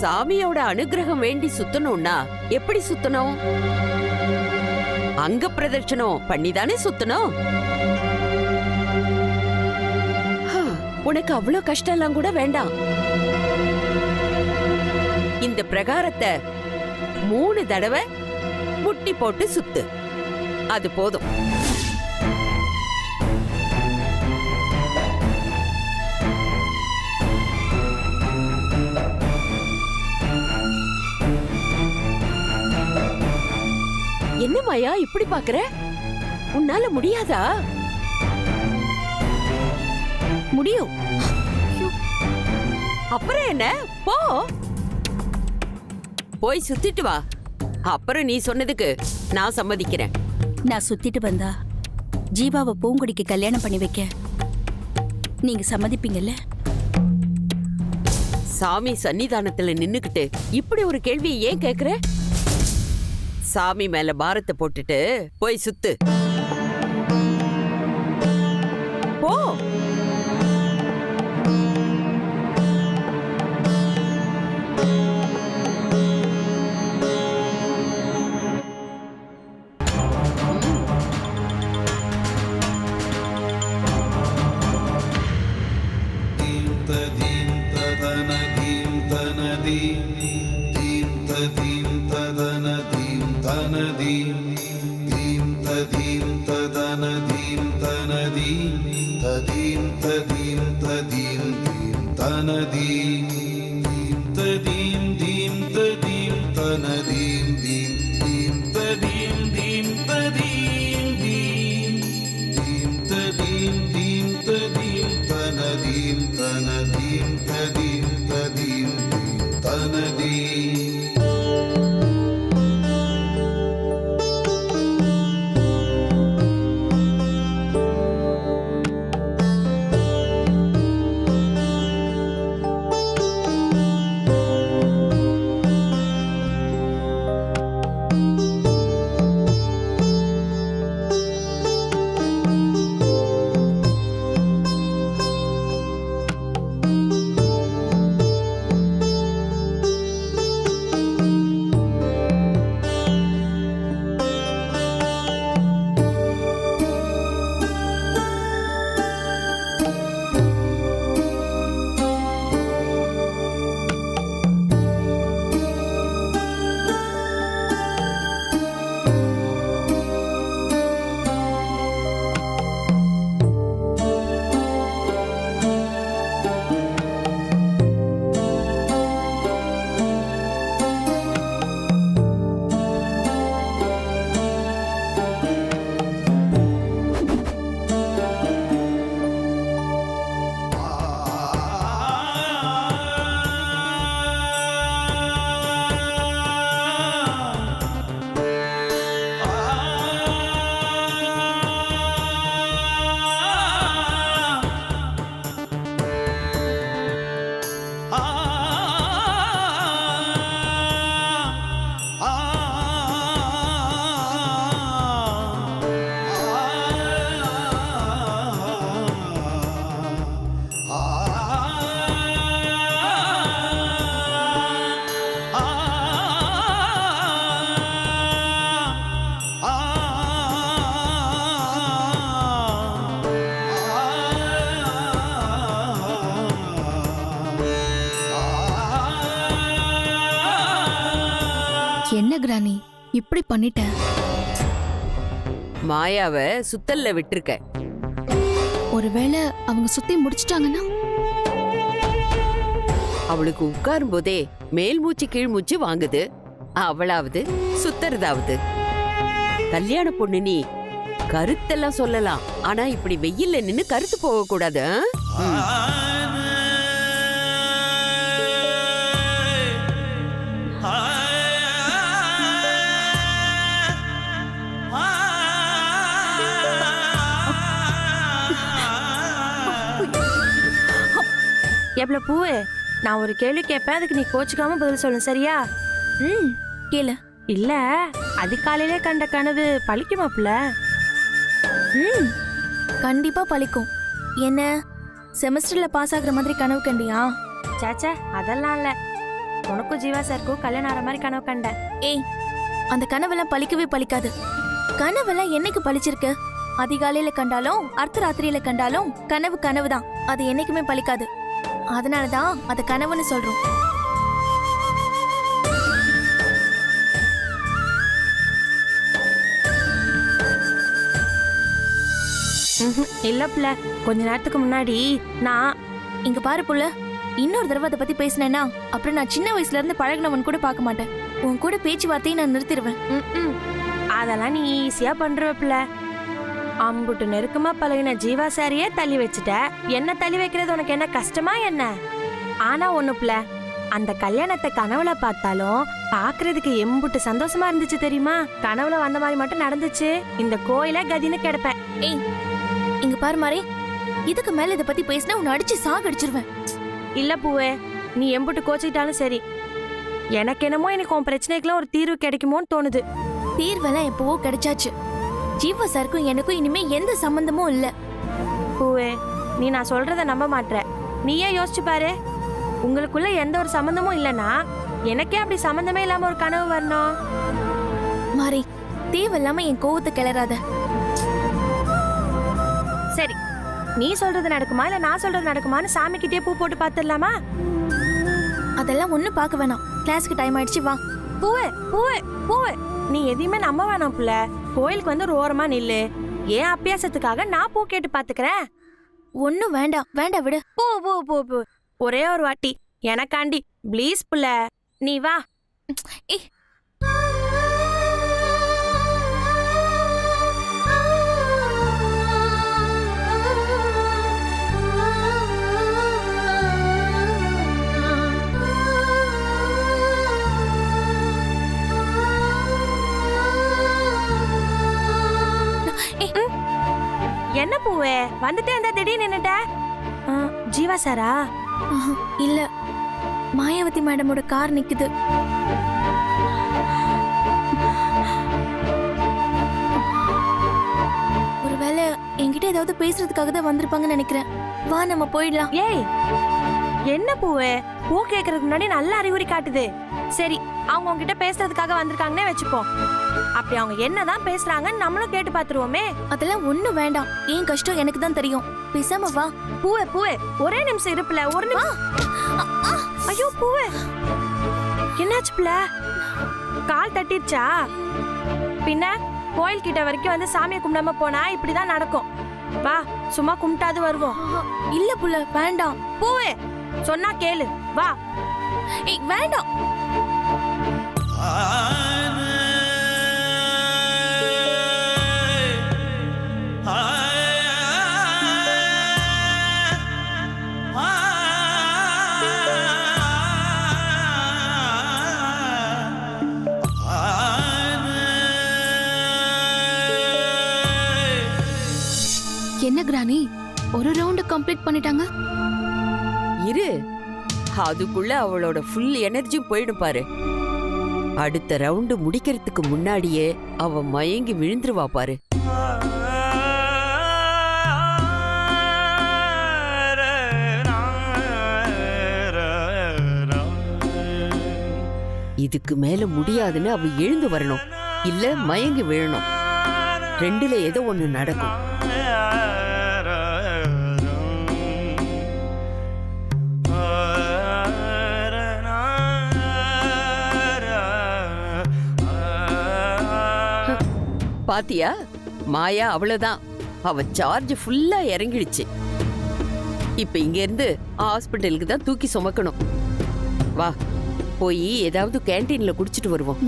சாமியோட அனுகிரகம் வேண்டி சுத்தணும்னா எப்படி சுத்தணும்? அங்க பிரதட்சணம் பண்ணிதானே சுத்தணும். உனக்கு அவ்வளவு கஷ்டம் எல்லாம் கூட வேண்டாம். இந்த பிரகாரத்தை 3 தடவை முட்டி போட்டு சுத்து, அது போதும். என்ன மாயா இப்படி பாக்குற? உன்னால முடியாதா? முடியும். அப்புறம் என்ன, போ போய் சுத்திட்டு வா. அப்புறம் நீ சொன்னதுக்கு நான் சம்மதிக்கிறேன். நான் சுத்திட்டு வந்தா ஜீவாவை பூங்குடிக்கு கல்யாணம் பண்ணி வைக்க நீங்க சம்மதிப்பீங்கல்ல? சாமி சன்னிதானத்துல நின்னுக்கிட்டு இப்படி ஒரு கேள்வியை ஏன் கேக்குற? சாமி மேல பாரத்தை போட்டுட்டு போய் சுத்து, போ. என்ன கிரானி இப்படி பண்ணிட்ட? மாயாவ சுத்தல்ல விட்டுருக்க. ஒருவேளை அவங்க சுத்தி முடிச்சிட்டாங்கன்னா? அவளுக்கு உட்காரும் போதே மேல் மூச்சு கீழ் மூச்சு வாங்குது. அவளாவது சுத்தறதாவது. கல்யாண பொண்ணு நீ கருத்தெல்லாம் சொல்லலாம், ஆனா இப்படி வெயில்ல நின்னு கருத்து போக கூடாது. எவ்வளோ பூவு, நான் ஒரு கேள்வி கேட்பேன், அதுக்கு நீ கோச்சுக்காம பதில் சொல்லணும், சரியா? கேளு. இல்ல, அதிகாலையிலே கண்ட கனவு பழிக்குமாப்ல? கண்டிப்பா பழிக்கும். என்ன செமஸ்டர்ல பாஸ் ஆகுற மாதிரி கனவு கண்டியா? சாச்சா, அதெல்லாம் இல்ல. உனக்கும் ஜீவா சாருக்கும் கல்யாணம் ஆற மாதிரி கனவு கண்டேன். ஏய், அந்த கனவெல்லாம் பலிக்கவே பலிக்காது. கனவெல்லாம் என்னைக்கு பலிச்சிருக்கு? அதிகாலையில கண்டாலும் அர்த்தராத்திரியில கண்டாலும் கனவு கனவுதான். அது என்னைக்குமே பலிக்காது. அதனாலதான் அத கனவுன்னு சொல்றோம். இல்ல புள்ள, கொஞ்ச நேரத்துக்கு முன்னாடி நான் இங்க பாரு புள்ள, இன்னொரு தடவை அதை பத்தி பேசினேன்னா அப்புறம் நான் சின்ன வயசுல இருந்து பழகினவன் கூட பார்க்க மாட்டேன். உன் கூட பேச்சுவார்த்தையை நான் நிறுத்திடுவேன். அதெல்லாம் நீ ஈஸியா பண்ற புள்ள. அம்புட்டு நெருக்கமா பழகின ஜீவா சாரியே தள்ளி வச்சுட்ட. என்ன தள்ளி வைக்கிறது உனக்கு என்ன கஷ்டமா என்ன? ஆனா ஒண்ணு புள்ள, அந்த கல்யாணத்தை கனவுல பார்த்தாலும் பாக்குறதுக்கு எம்புட்டு சந்தோஷமா இருந்துச்சு தெரியுமா? கனவுல வந்த மாதிரி மட்டும் நடந்துச்சு. இந்த கோயில கதின்னு கிடப்பேன். ஏய், இங்க பாரு மாறி, இதுக்கு மேல இத பத்தி பேசினா உன்னை அடிச்சு சாகடிச்சிருவேன். இல்ல பூவே, நீ எம்புட்டு கோச்சிக்கிட்டாலும் சரி, எனக்கு என்னமோ எனக்கு உன் பிரச்சனைக்குலாம் ஒரு தீர்வு கிடைக்குமோன்னு தோணுது. தீர்வெல்லாம் எப்பவோ கிடைச்சாச்சு. ஜீவா சாருக்கும் எனக்கும் இனிமே எந்த சம்பந்தமும் இல்ல. பூவே, நீ நான் சொல்றத நம்ப மாட்ற. நீயே யோசிச்சு பாரு. உங்களுக்குள்ள எந்த ஒரு சம்பந்தமும் இல்லனா எனக்கே அப்படி சம்பந்தமே இல்லாம ஒரு கனவு வரணும். மாறி, தேவையில்லாம என் கோவத்தை கிளறாத. சரி, நீ சொல்றது நடக்குமா இல்ல நான் சொல்றது நடக்குமான்னு சாமி கிட்டே பூ போட்டு பாத்துடலாமா? அதெல்லாம் ஒண்ணும் பார்க்க வேணாம். கிளாஸ்க்கு டைம் ஆயிடுச்சு, வா. பூவே பூவே பூவே, நீ எதையுமே நம்ப வேணாம் புள்ள. கோயிலுக்கு வந்து ஒரு ஓரமா நில்லு. ஏன் அபியாசத்துக்காக நான் பூ கேட்டு பாத்துக்கிறேன். ஒண்ணும் வேண்டாம், வேண்டாம் விடு. பூ பூ பூ பூ, ஒரே ஒரு வாட்டி எனக்காண்டி ப்ளீஸ் புள்ள, நீ வா. ஏய், என்ன பூவே, வந்துட்டே இருந்தா திடீர்னு நின்னுட்ட? ஜீவா சாரா? இல்ல, மாயாவதி மேடமோட கார் நிக்குது. ஒருவேளை என்கிட்ட ஏதாவது பேசுறதுக்காக தான் வந்திருப்பாங்கன்னு நினைக்கிறேன். வா, நம்ம போயிடலாம். ஏய், என்ன பூவே, பூ கேக்குறதுக்கு முன்னாடி நல்ல அறிகுறி காட்டுது. சரி, அவங்க உங்ககிட்ட பேசுறதுக்காக வந்திருக்காங்கன்னே வச்சுப்போம். அப்படி அவங்க என்னதான் பேசுறாங்கன்னு நம்மளும் கேட்டு பாத்துருவோமே. அதெல்லாம் ஒண்ணும் வேண்டாம். ஏன் கஷ்டம் எனக்கு தான் தெரியும். பேசாம வா. பூவே பூவே, ஒரே நிமிஷம் இருப்புல, ஒரு நிமிஷம். ஐயோ பூவே, என்னாச்சு புள்ள? கால் தட்டிருச்சா? பின்ன கோயில் கிட்ட வரைக்கும் வந்து சாமியை கும்பிடாம போனா இப்படிதான் நடக்கும். வா, சும்மா கும்பிட்டாது வருவோம். இல்ல புள்ள, வேண்டாம். பூவே, சொன்னா கேளு, வா. ஏய், வேண்டாம். என்ன கிரானி, ஒரு ரவுண்ட் கம்ப்ளீட் பண்ணிட்டாங்க. இரு, அதுக்குள்ள அவளோட ஃபுல் எனர்ஜியும் போயிடும் பாரு. அடுத்த ரவுண்டு முடிக்கிறதுக்கு முன்னாடியே அவ மயங்கி விழுந்துருவா பாரு. இதுக்கு மேல முடியாதுன்னு அவ எழுந்து வரணும், இல்ல மயங்கி விழணும். ரெண்டுல ஏதோ ஒண்ணு நடக்கும். பாத்தியா, மாயா அவ்வளவுதான், அவ சார்ஜ் ஃபுல்லா இறங்கிடுச்சு. இப்ப இங்க இருந்து ஹாஸ்பிட்டலுக்கு தான் தூக்கி சுமக்கணும். வா, போய் ஏதாவது கேண்டீன்ல குடிச்சிட்டு வருவோம்.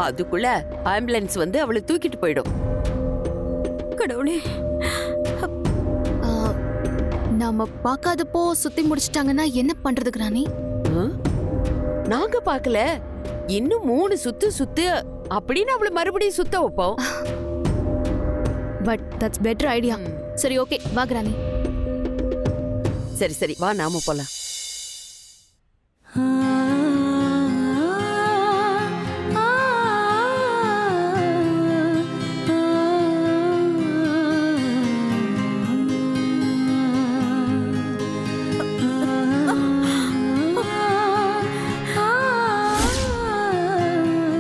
அதுக்குள்ள ஆம்புலன்ஸ் வந்து அவளை தூக்கிட்டு போயிடும். கடவுளே, நாம பார்க்காதப்போ சுத்தி முடிச்சிட்டாங்கன்னா என்ன பண்றது கிரானி? நாங்க பாக்கல, இன்னும் 3 சுத்து அப்படின்னு அவளை மறுபடியும் சுத்த வைப்போம். But that's better idea. சரி, ஓகே, வா கிரானி. சரி சரி, வா நாம போலாம்.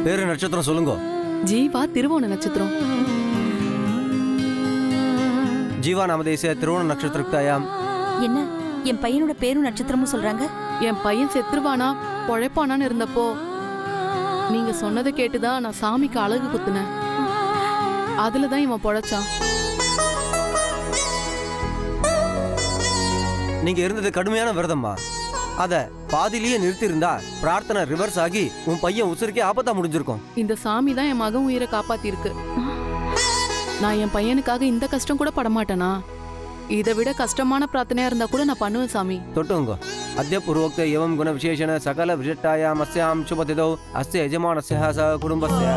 பேரு நட்சத்திரம் சொல்லுங்க. ஜீவா திருவோண நட்சத்திரம். ஜீவா நாமதேசிய திருவோண நட்சத்திரத்தாயாம். என்ன என் பையனோட பேரும் நட்சத்திரமும் சொல்றாங்க? என் பையன் செத்துருவானா பொழைப்பானான்னு இருந்தப்போ நீங்க சொன்னதை கேட்டுதான் நான் சாமிக்கு அழகு குத்துனேன். அதுலதான் இவன் பொழைச்சான். நீங்க இருந்தது கடுமையான விரதம்மா. அத பாதிலேயே நிறுத்திருந்தா பிரார்த்தனை ரிவர்ஸ் ஆகி உன் பையன் உசுருக்கே ஆபத்தா முடிஞ்சிருக்கும். இந்த சாமி தான் என் மகன் உயிரை காப்பாத்திருக்கு. நான் என் பையனுக்காக இந்த கஷ்டம் கூட படமாட்டேனா? இதை விட கஷ்டமான பிரார்த்தனையா இருந்தா கூட நான் பண்ணுவேன் சாமி. தொட்டுங்க. அத்ய பூர்வோக்த ஏவம் குண விசேஷண சகல விசிஷ்டாயாம் அஸ்யாம் சுபதிதோ அஸ்ய யஜமானஸ்ய ச குடும்பஸ்ய.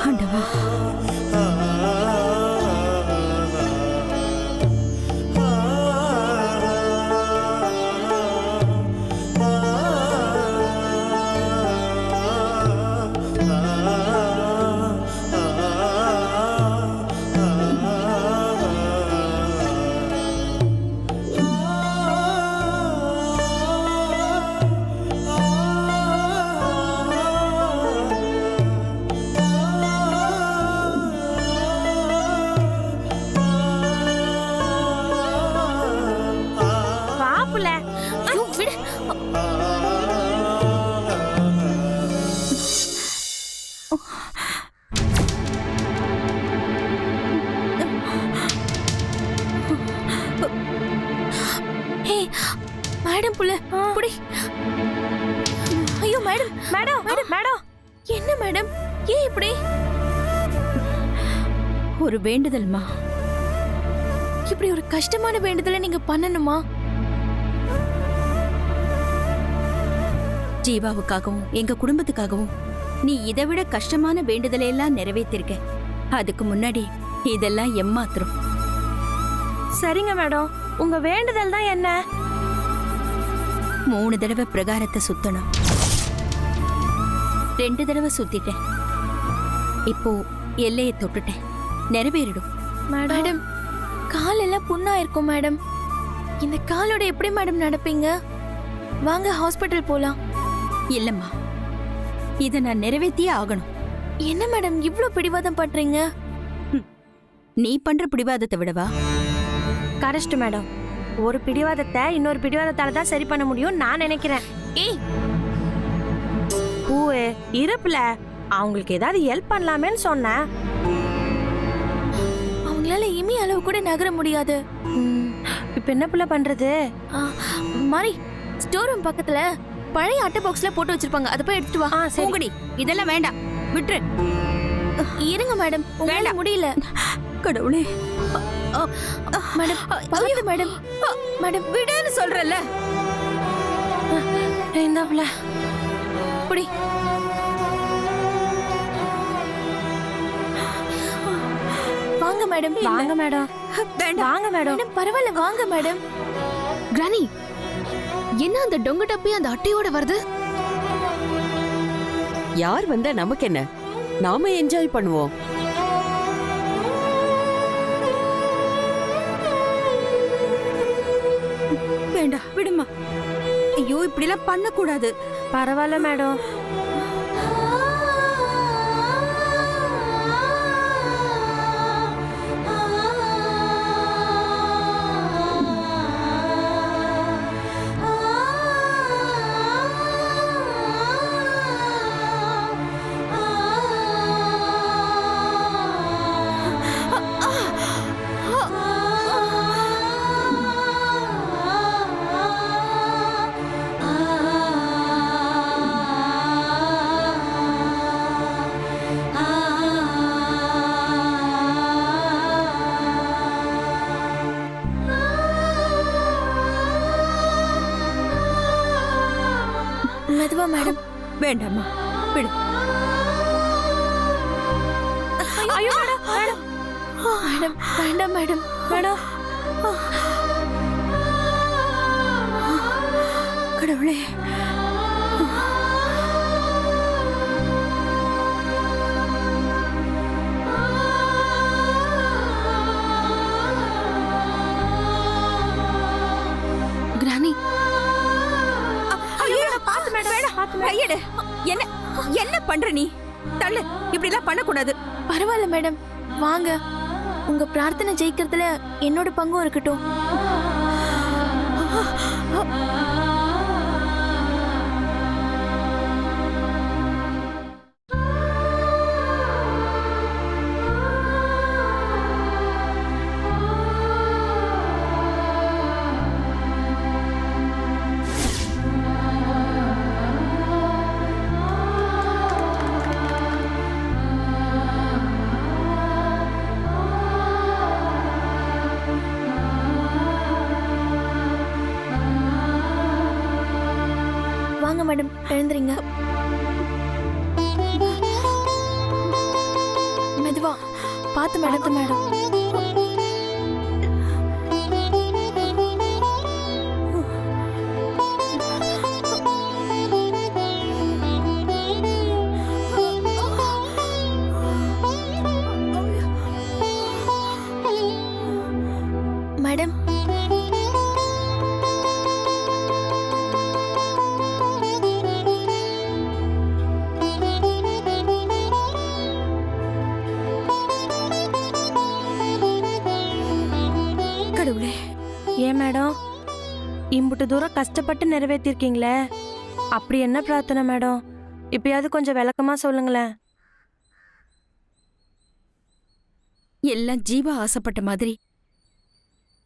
ஆண்டவா, பாப்புல ஐயோ, விடு. ஏய், மேடம் புள்ள புடி. ஐயோ மேடம், மேடம் மேடம் என்ன மேடம், ஏன் இப்படி? ஒரு வேண்டுதல்மா. இப்படி ஒரு கஷ்டமான வேண்டுதலை நீங்க பண்ணணுமா? ஜீவாவுக்காகவும் எங்க குடும்பத்துக்காகவும் நீ இதை விட கஷ்டமான வேண்டுதலை எல்லாம் நிறைவேற்றிருக்க. அதுக்கு முன்னாடி இதெல்லாம் எம்மாத்திரம். சரிங்க மேடம், உங்க வேண்டுதல் தான் என்ன? 3 தடவை பிரகாரத்தை சுத்தணும். 2 தடவை சுத்திட்டேன். இப்போ எல்லையை தொட்டுட்டேன். நிறைவேறிடும். மேடம், கால் எல்லாம் புண்ணா இருக்கும் மேடம். இந்த காலோட எப்படி மேடம் நடப்பீங்க? வாங்க ஹாஸ்பிட்டல் போலாம். இல்லம்மா, இதை நான் நிறைவேற்றியே ஆகணும். என்ன மேடம் இவ்ளோ பிடிவாதம் பண்றீங்க? நீ பண்ற பிடிவாதத்தை விடவா? Correct madam. ஒரு பிடிவாதத்தை இன்னொரு பிடிவாதத்தால தான் சரி பண்ண முடியும் நான் நினைக்கிறேன். ஏய், பூவே இருப்புல அவங்களுக்கு ஏதாவது ஹெல்ப் பண்ணலாமேன்னு சொன்னேன். அவங்களால இமி அளவு கூட நகர முடியாது. இப்ப என்ன புள்ள பண்றது? மாரி, ஸ்டோர் ரூம் பக்கத்துல பழைய அட்டை பாக்ஸ்ல போட்டு வச்சிருப்பாங்க. அதை போய் எடுத்துட்டு வா. சரி. பூங்குடி, இதெல்லாம் வேண்டாம், விட்டுரு. இருங்க மேடம், உங்களால முடியல. கடவுளே, மேடம் பக்கத்து மேடம். மேடம் விடுன்னு சொல்றல. இந்த புள்ள புடி. வாங்க மேடம். வாங்க மேடம். வேண்டாம். வாங்க மேடம். மேடம் பரவாயில்ல, வாங்க மேடம். கிரானி, என்ன அந்த டொங்கு டப்பி அந்த அட்டையோட வருது? யார் வந்தா நமக்கு என்ன? நாம என்ஜாய் பண்ணுவோம். வேண்டாம், விடுமா. ஐயோ, இப்படிலாம் பண்ணக்கூடாது. பரவாயில்ல மேடம். மெதுவா மேடம். வேண்டாம்மா, விடு. ஐயோ மேடம், மேடம். மேடம் வேண்டாம் மேடம். மேடம் கடவுளே, கையெடு. என்ன என்ன பண்ற நீ? தள்ளு, இப்படி எல்லாம் பண்ணக்கூடாது. பரவாயில்ல மேடம், வாங்க. உங்க பிரார்த்தனை ஜெயிக்கிறதுல என்னோட பங்கும் இருக்கட்டும். வாங்க மேடம், எழுந்துறீங்க. மெதுவா பார்த்து மேடம். மேடம், கடவுளே, ஏன் மேடம் இம்புட்டு தூரம் கஷ்டப்பட்டு நிறைவேற்றிருக்கீங்களே, அப்படி என்ன பிரார்த்தனை மேடம்? இப்பயாவது கொஞ்சம் விளக்கமா சொல்லுங்களேன். எல்லாம் ஜீவா ஆசைப்பட்ட மாதிரி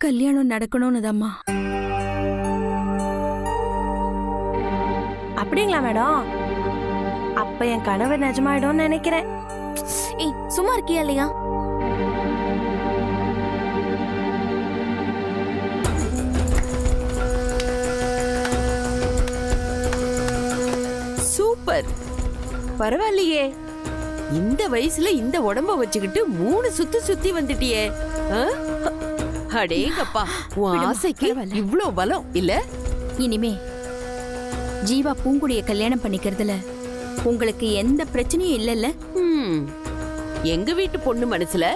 கல்யாணம் நடக்கணும்னுதாம்மா. அப்படிங்களா மேடம்? அப்ப என் கனவு நிஜமாயிடும்னு நினைக்கிறேன். ஏய் சும்மா இருக்கியா இல்லையா? சூப்பர், பரவாயில்லையே. இந்த வயசுல இந்த உடம்ப வச்சுக்கிட்டு 3 சுத்து சுத்தி வந்துட்டியே. ஆ? அடேங்கப்பா, உன் ஆசைக்கு இவ்ளோ பலம் இல்ல? இனிமே ஜீவா பூங்குடிய கல்யாணம் பண்ணிக்கிறதுல உங்களுக்கு எந்த பிரச்சனையும் இல்லல்ல? எங்க வீட்டு பொண்ணு மனசுல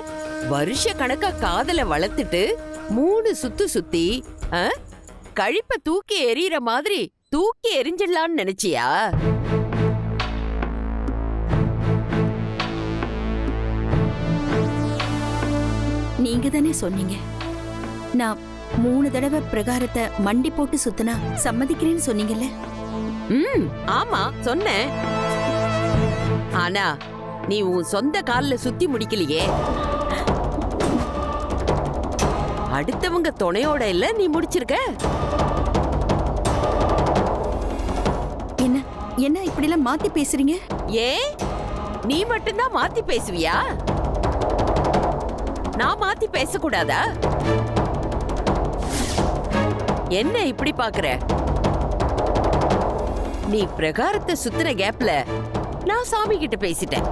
வருஷ கணக்கா காதல வளர்த்துட்டு 3 சுத்து சுத்தி கழிப்ப தூக்கி எறிகிற மாதிரி தூக்கி எறிஞ்சிடலான்னு நினைச்சியா? நீங்க தானே சொன்னீங்க, நான் 3 தடவை பிரகாரத்தை மண்டி போட்டு சுத்தினா சம்மதிக்கிறேன்னு சொன்னீங்கல்ல? ஆமா சொன்னேன். ஆனா நீ உன் சொந்த கால்ல சுத்தி முடிக்கலையே. அடுத்தவங்க துணையோட இல்ல நீ முடிச்சிருக்க. என்ன என்ன இப்படி எல்லாம் மாத்தி பேசுறீங்க? ஏன் நீ மட்டும்தான் மாத்தி பேசுவியா? நான் மாத்தி பேசக்கூடாதா? என்ன இப்படி பாக்குற? நீ பிரகாரத்தை சுத்துற கேப்ல நான் சாமி கிட்ட பேசிட்டேன்.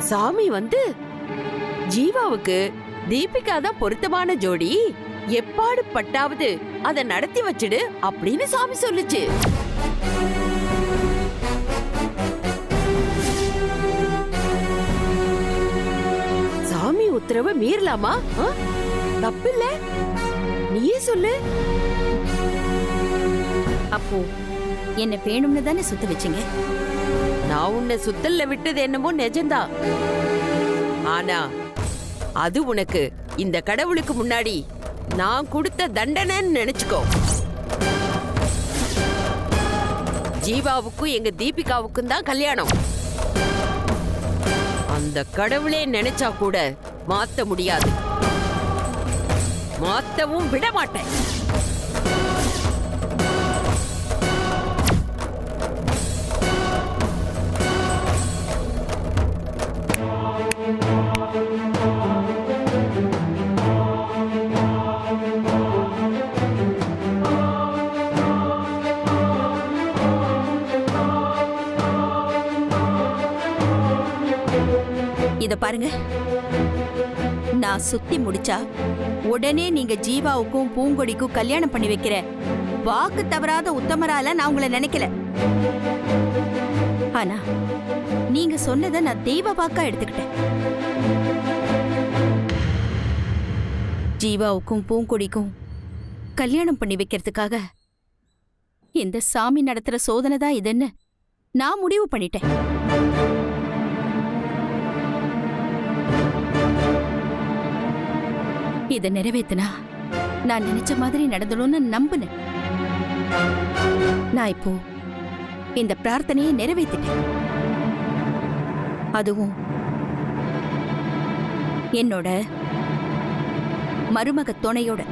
சாமி வந்து ஜீவாவுக்கு தீபிகா தான் பொருத்தமான ஜோடி, எப்பாடு பட்டாவது அதை நடத்தி வச்சிடு அப்படின்னு சாமி சொல்லுச்சு. சாமி உத்தரவை மீறலாமா? தப்பில்ல, நீயே சொல்லு. அப்போ என்ன வேணும்னு தானே சுத்த வச்சீங்க? நான் உன்னை சுத்தல்ல விட்டது என்னமோ நிஜம்தான். ஆனா அது உனக்கு இந்த கடவுளுக்கு முன்னாடி நான் கொடுத்த தண்டனைன்னு நினைச்சுக்கோ. ஜீவாவுக்கும் எங்க தீபிகாவுக்கும் தான் கல்யாணம். அந்த கடவுளே நினைச்சா கூட மாத்த முடியாது, மாத்தவும் விட மாட்டேன். இத பாருங்க, நான் சுத்தி முடிச்சா உடனே நீங்க ஜீவாவுக்கும் பூங்கொடிக்கும் கல்யாணம் பண்ணி வைக்கிற வாக்கு தவறாத உத்தமரால நான் உங்களை நினைக்கல. ஆனா நீங்க சொன்னதை நான் தெய்வ வாக்கா எடுத்துக்கிட்டேன். ஜீவாவுக்கும் பூங்கொடிக்கும் கல்யாணம் பண்ணி வைக்கிறதுக்காக இந்த சாமி நடத்துற சோதனை தான் இதுன்னு நான் முடிவு பண்ணிட்டேன். இதை நிறைவேத்தினா நான் நினைச்ச மாதிரி நடந்துடும்னு நம்புனேன். நான் இப்போ இந்த பிரார்த்தனையை நிறைவேத்திட்டேன். அதுவும் என்னோட மருமக துணையோட.